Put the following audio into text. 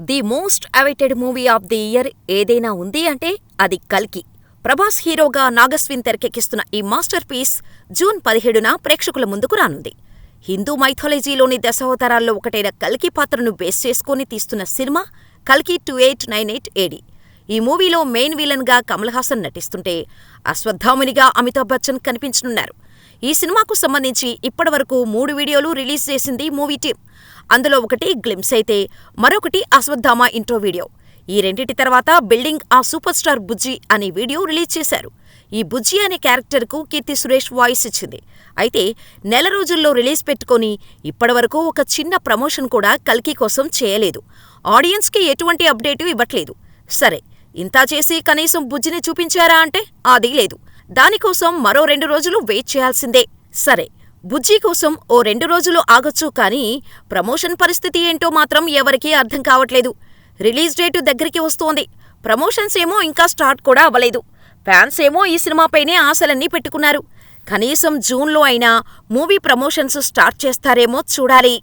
The most awaited movie of the year ఏదైనా ఉంది అంటే అది కల్కి. ప్రభాస్ హీరోగా నాగస్విన్ తెరకెక్కిస్తున్న ఈ మాస్టర్ పీస్ జూన్ 17న ప్రేక్షకుల ముందుకు రానుంది. హిందూ మైథాలజీలోని దశావతారాల్లో ఒకటైన కల్కి పాత్రను బేస్ చేసుకుని తీస్తున్న సినిమా కల్కి 2898 AD. ఈ మూవీలో మెయిన్ విలన్గా కమల్ హాసన్ నటిస్తుంటే, అశ్వత్థామునిగా అమితాబ్ బచ్చన్ కనిపించనున్నారు. ఈ సినిమాకు సంబంధించి ఇప్పటివరకు 3 వీడియోలు రిలీజ్ చేసింది మూవీ టీం. అందులో ఒకటి గ్లింప్స్ అయితే, మరొకటి అశ్వత్థామ ఇంట్రో వీడియో. ఈ రెండిటి తర్వాత బిల్డింగ్ ఆ సూపర్ స్టార్ బుజ్జి అనే వీడియో రిలీజ్ చేశారు. ఈ బుజ్జి అనే క్యారెక్టర్కు కీర్తి సురేష్ వాయిస్ ఇచ్చింది. అయితే నెల రోజుల్లో రిలీజ్ పెట్టుకొని ఇప్పటివరకు ఒక చిన్న ప్రమోషన్ కూడా కల్కి కోసం చేయలేదు. ఆడియన్స్కి ఎటువంటి అప్డేటు ఇవ్వట్లేదు. సరే, ఇంతా చేసి కనీసం బుజ్జిని చూపించారా అంటే అది లేదు. దానికోసం మరో 2 రోజులు వెయిట్ చేయాల్సిందే. సరే, బుజ్జి కోసం ఓ 2 రోజులు ఆగొచ్చు కానీ ప్రమోషన్ పరిస్థితి ఏంటో మాత్రం ఎవరికీ అర్థం కావట్లేదు. రిలీజ్ డేటు దగ్గరికి వస్తోంది. ప్రమోషన్స్ ఏమో ఇంకా స్టార్ట్ కూడా అవ్వలేదు. ఫ్యాన్స్ ఏమో ఈ సినిమాపైనే ఆశలన్నీ పెట్టుకున్నారు. కనీసం జూన్లో అయినా మూవీ ప్రమోషన్స్ స్టార్ట్ చేస్తారేమో చూడాలి.